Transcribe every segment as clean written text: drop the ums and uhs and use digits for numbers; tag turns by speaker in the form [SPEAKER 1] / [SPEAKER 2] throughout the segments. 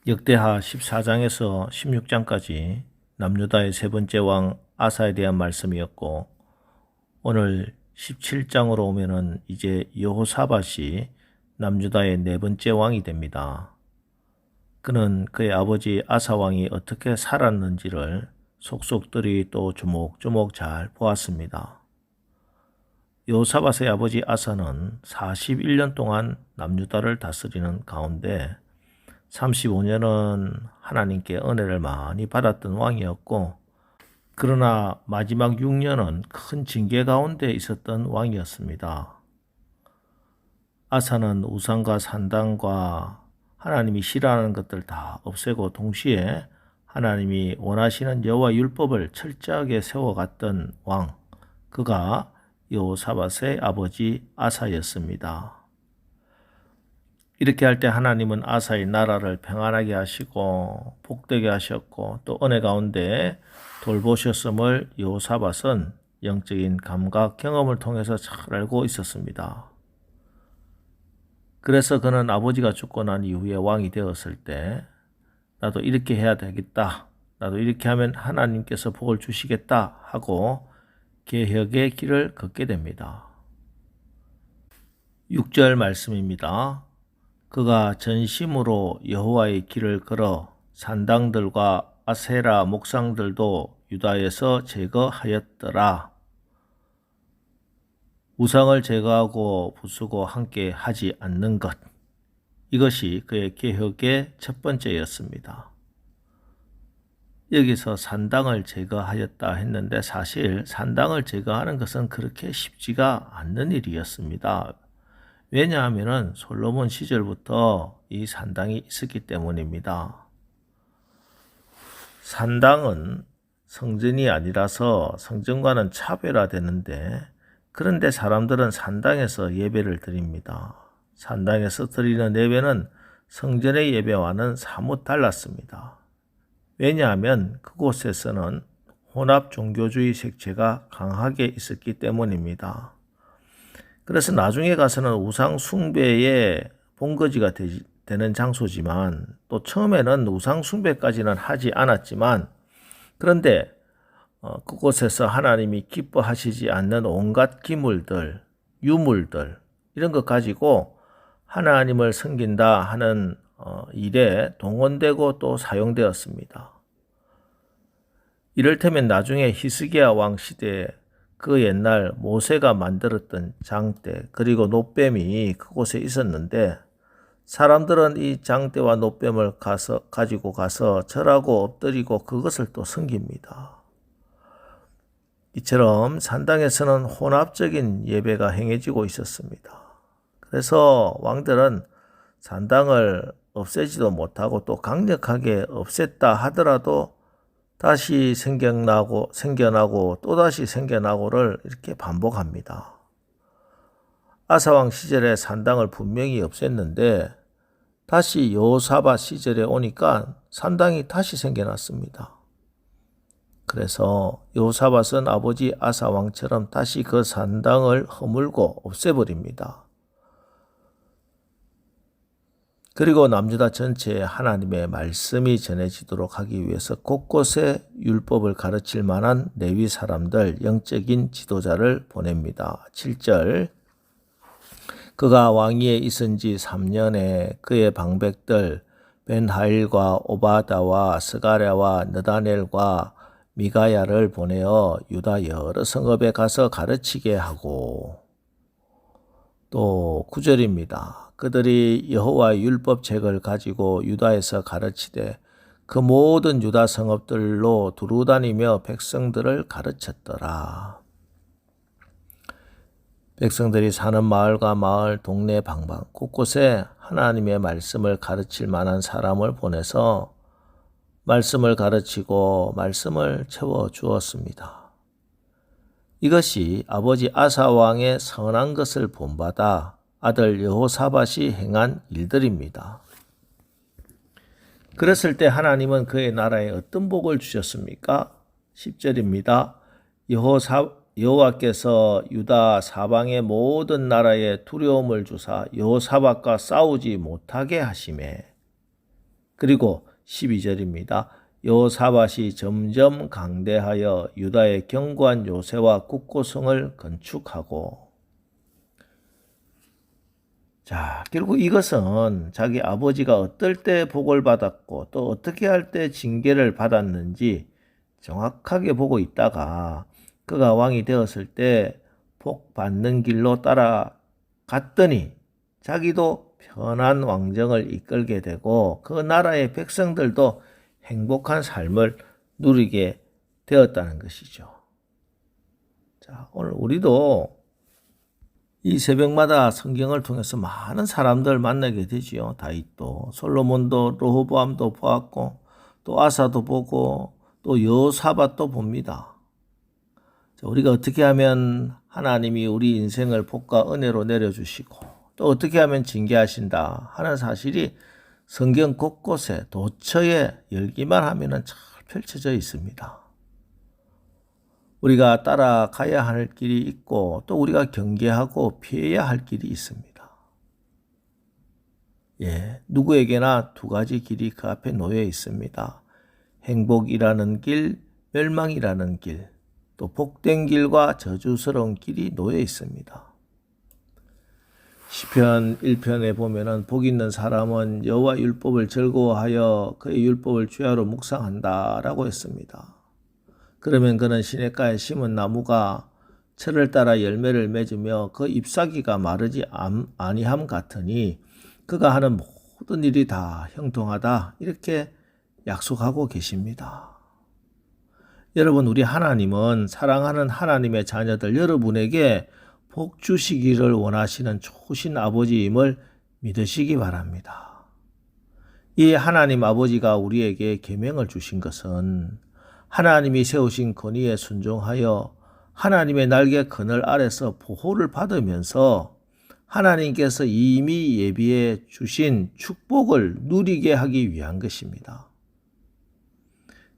[SPEAKER 1] 역대하 14장에서 16장까지 남유다의 세 번째 왕 아사에 대한 말씀이었고, 오늘 17장으로 오면은 이제 여호사밧이 남유다의 네 번째 왕이 됩니다. 그는 그의 아버지 아사 왕이 어떻게 살았는지를 속속들이 또 조목조목 잘 보았습니다. 여호사밧의 아버지 아사는 41년 동안 남유다를 다스리는 가운데 35년은 하나님께 은혜를 많이 받았던 왕이었고, 그러나 마지막 6년은 큰 징계 가운데 있었던 왕이었습니다. 아사는 우상과 산당과 하나님이 싫어하는 것들 다 없애고 동시에 하나님이 원하시는 여호와 율법을 철저하게 세워갔던 왕, 그가 여호사밧의 아버지 아사였습니다. 이렇게 할 때 하나님은 아사의 나라를 평안하게 하시고 복되게 하셨고 또 은혜 가운데 돌보셨음을 여호사밧은 영적인 감각 경험을 통해서 잘 알고 있었습니다. 그래서 그는 아버지가 죽고 난 이후에 왕이 되었을 때 나도 이렇게 해야 되겠다, 나도 이렇게 하면 하나님께서 복을 주시겠다 하고 개혁의 길을 걷게 됩니다. 6절 말씀입니다. 그가 전심으로 여호와의 길을 걸어 산당들과 아세라 목상들도 유다에서 제거하였더라. 우상을 제거하고 부수고 함께 하지 않는 것, 이것이 그의 개혁의 첫 번째였습니다. 여기서 산당을 제거하였다 했는데 사실 산당을 제거하는 것은 그렇게 쉽지가 않는 일이었습니다. 왜냐하면 솔로몬 시절부터 이 산당이 있었기 때문입니다. 산당은 성전이 아니라서 성전과는 차별화되는데, 그런데 사람들은 산당에서 예배를 드립니다. 산당에서 드리는 예배는 성전의 예배와는 사뭇 달랐습니다. 왜냐하면 그곳에서는 혼합 종교주의 색채가 강하게 있었기 때문입니다. 그래서 나중에 가서는 우상 숭배의 본거지가 되는 장소지만, 또 처음에는 우상 숭배까지는 하지 않았지만, 그런데 그곳에서 하나님이 기뻐하시지 않는 온갖 기물들, 유물들, 이런 것 가지고 하나님을 섬긴다 하는 일에 동원되고 또 사용되었습니다. 이를테면 나중에 히스기야 왕 시대에 그 옛날 모세가 만들었던 장대 그리고 놋뱀이 그곳에 있었는데, 사람들은 이 장대와 놋뱀을 가지고 가서 절하고 엎드리고 그것을 또 섬깁니다. 이처럼 산당에서는 혼합적인 예배가 행해지고 있었습니다. 그래서 왕들은 산당을 없애지도 못하고 또 강력하게 없앴다 하더라도 다시 생겨나고 또다시 생겨나고를 이렇게 반복합니다. 아사왕 시절에 산당을 분명히 없앴는데 다시 여호사밧 시절에 오니까 산당이 다시 생겨났습니다. 그래서 여호사밧은 아버지 아사왕처럼 다시 그 산당을 허물고 없애버립니다. 그리고 남유다 전체에 하나님의 말씀이 전해지도록 하기 위해서 곳곳에 율법을 가르칠 만한 레위 사람들, 영적인 지도자를 보냅니다. 7절, 그가 왕위에 있은 지 3년에 그의 방백들 벤하일과 오바다와 스가랴와 느다넬과 미가야를 보내어 유다 여러 성읍에 가서 가르치게 하고, 또 9절입니다. 그들이 여호와의 율법책을 가지고 유다에서 가르치되 그 모든 유다 성읍들로 두루다니며 백성들을 가르쳤더라. 백성들이 사는 마을과 마을, 동네 방방 곳곳에 하나님의 말씀을 가르칠 만한 사람을 보내서 말씀을 가르치고 말씀을 채워주었습니다. 이것이 아버지 아사 왕의 선한 것을 본받아 아들 여호사밧이 행한 일들입니다. 그랬을 때 하나님은 그의 나라에 어떤 복을 주셨습니까? 10절입니다. 여호와께서 유다 사방의 모든 나라에 두려움을 주사 여호사밧과 싸우지 못하게 하시매, 그리고 12절입니다. 여호사밧이 점점 강대하여 유다의 견고한 요새와 국고성을 건축하고. 자, 결국 이것은 자기 아버지가 어떨 때 복을 받았고 또 어떻게 할 때 징계를 받았는지 정확하게 보고 있다가 그가 왕이 되었을 때 복 받는 길로 따라갔더니 자기도 편한 왕정을 이끌게 되고 그 나라의 백성들도 행복한 삶을 누리게 되었다는 것이죠. 자, 오늘 우리도 이 새벽마다 성경을 통해서 많은 사람들 만나게 되지요. 다윗도, 솔로몬도, 르호보암도 보았고 또 아사도 보고 또 여호사밧도 봅니다. 자, 우리가 어떻게 하면 하나님이 우리 인생을 복과 은혜로 내려주시고 또 어떻게 하면 징계하신다 하는 사실이 성경 곳곳에 도처에 열기만 하면 잘 펼쳐져 있습니다. 우리가 따라가야 할 길이 있고 또 우리가 경계하고 피해야 할 길이 있습니다. 누구에게나 두 가지 길이 그 앞에 놓여 있습니다. 행복이라는 길, 멸망이라는 길, 또 복된 길과 저주스러운 길이 놓여 있습니다. 시편 1편에 보면은 복 있는 사람은 여호와 율법을 즐거워하여 그의 율법을 주야로 묵상한다라고 했습니다. 그러면 그는 시냇가에 심은 나무가 철을 따라 열매를 맺으며 그 잎사귀가 마르지 아니함 같으니 그가 하는 모든 일이 다 형통하다 이렇게 약속하고 계십니다. 여러분, 우리 하나님은 사랑하는 하나님의 자녀들 여러분에게 복 주시기를 원하시는 좋으신 아버지임을 믿으시기 바랍니다. 이 하나님 아버지가 우리에게 계명을 주신 것은 하나님이 세우신 권위에 순종하여 하나님의 날개 그늘 아래서 보호를 받으면서 하나님께서 이미 예비해 주신 축복을 누리게 하기 위한 것입니다.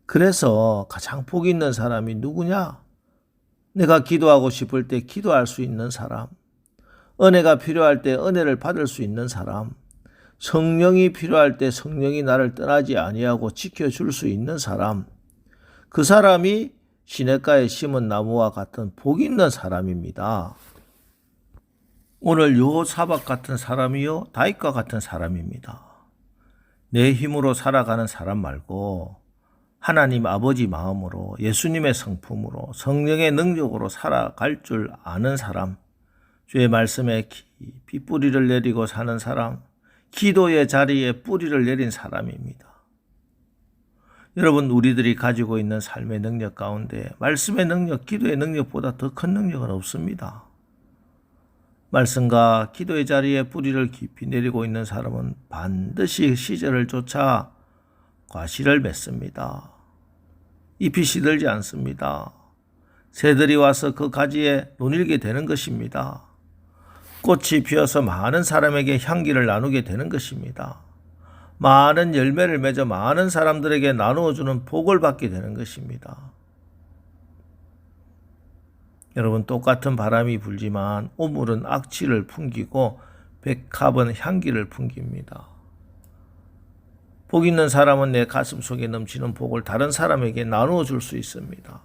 [SPEAKER 1] 그래서 가장 복 있는 사람이 누구냐? 내가 기도하고 싶을 때 기도할 수 있는 사람, 은혜가 필요할 때 은혜를 받을 수 있는 사람, 성령이 필요할 때 성령이 나를 떠나지 아니하고 지켜줄 수 있는 사람, 그 사람이 시냇가에 심은 나무와 같은 복 있는 사람입니다. 오늘 여호사밧 같은 사람이요, 다윗과 같은 사람입니다. 내 힘으로 살아가는 사람 말고 하나님 아버지 마음으로 예수님의 성품으로 성령의 능력으로 살아갈 줄 아는 사람, 주의 말씀에 깊이 뿌리를 내리고 사는 사람, 기도의 자리에 뿌리를 내린 사람입니다. 여러분, 우리들이 가지고 있는 삶의 능력 가운데 말씀의 능력, 기도의 능력보다 더 큰 능력은 없습니다. 말씀과 기도의 자리에 뿌리를 깊이 내리고 있는 사람은 반드시 시절을 쫓아 과실을 맺습니다. 잎이 시들지 않습니다. 새들이 와서 그 가지에 논일게 되는 것입니다. 꽃이 피어서 많은 사람에게 향기를 나누게 되는 것입니다. 많은 열매를 맺어 많은 사람들에게 나누어주는 복을 받게 되는 것입니다. 여러분, 똑같은 바람이 불지만 오물은 악취를 풍기고 백합은 향기를 풍깁니다. 복 있는 사람은 내 가슴 속에 넘치는 복을 다른 사람에게 나누어 줄 수 있습니다.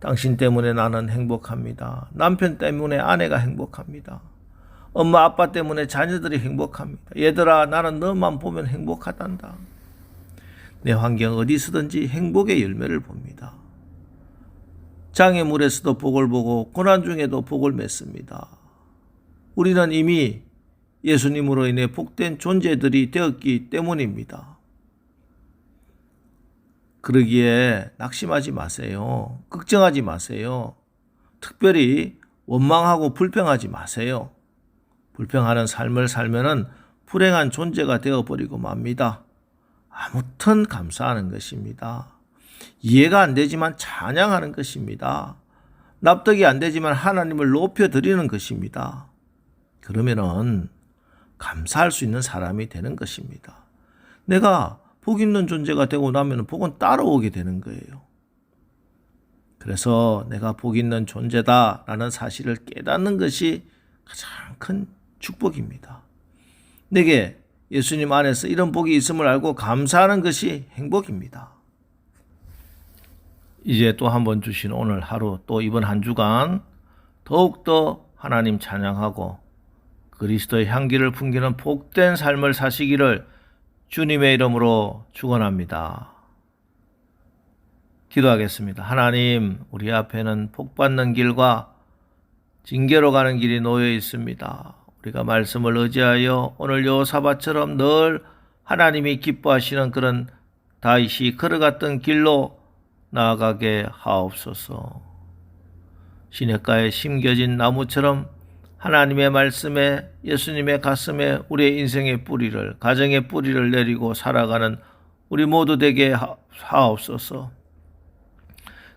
[SPEAKER 1] 당신 때문에 나는 행복합니다. 남편 때문에 아내가 행복합니다. 엄마 아빠 때문에 자녀들이 행복합니다. 얘들아, 나는 너만 보면 행복하단다. 내 환경 어디서든지 행복의 열매를 봅니다. 장애물에서도 복을 보고 고난 중에도 복을 맺습니다. 우리는 이미 예수님으로 인해 복된 존재들이 되었기 때문입니다. 그러기에 낙심하지 마세요. 걱정하지 마세요. 특별히 원망하고 불평하지 마세요. 불평하는 삶을 살면은 불행한 존재가 되어버리고 맙니다. 아무튼 감사하는 것입니다. 이해가 안 되지만 찬양하는 것입니다. 납득이 안 되지만 하나님을 높여드리는 것입니다. 그러면은 감사할 수 있는 사람이 되는 것입니다. 내가 복 있는 존재가 되고 나면 복은 따라오게 되는 거예요. 그래서 내가 복 있는 존재다라는 사실을 깨닫는 것이 가장 큰 축복입니다. 내게 예수님 안에서 이런 복이 있음을 알고 감사하는 것이 행복입니다. 이제 또 한 번 주신 오늘 하루, 또 이번 한 주간 더욱더 하나님 찬양하고 그리스도의 향기를 풍기는 복된 삶을 사시기를 주님의 이름으로 축원합니다. 기도하겠습니다. 하나님, 우리 앞에는 복받는 길과 징계로 가는 길이 놓여 있습니다. 우리가 말씀을 의지하여 오늘 여호사밧처럼 늘 하나님이 기뻐하시는 그런 다윗이 걸어갔던 길로 나아가게 하옵소서. 시냇가에 심겨진 나무처럼 하나님의 말씀에, 예수님의 가슴에 우리의 인생의 뿌리를, 가정의 뿌리를 내리고 살아가는 우리 모두 되게 하옵소서.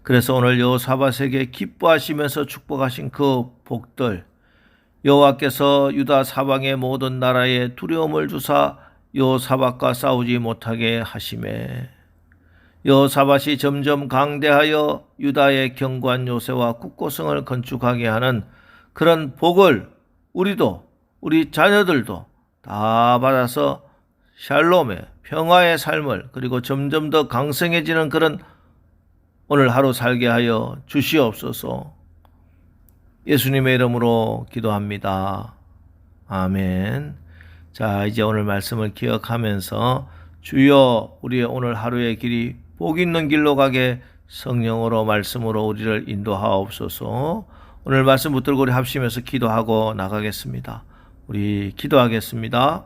[SPEAKER 1] 그래서 오늘 여호사밧에게 기뻐하시면서 축복하신 그 복들, 여호와께서 유다 사방의 모든 나라에 두려움을 주사 여호사밧과 싸우지 못하게 하시매, 여호사밧이 점점 강대하여 유다의 견고한 요새와 국고성을 건축하게 하는 그런 복을 우리도, 우리 자녀들도 다 받아서 샬롬의 평화의 삶을, 그리고 점점 더 강성해지는 그런 오늘 하루 살게 하여 주시옵소서. 예수님의 이름으로 기도합니다. 아멘. 자, 이제 오늘 말씀을 기억하면서 주여, 우리의 오늘 하루의 길이 복 있는 길로 가게 성령으로 말씀으로 우리를 인도하옵소서. 오늘 말씀 붙들고 우리 합심해서 기도하고 나가겠습니다. 우리 기도하겠습니다.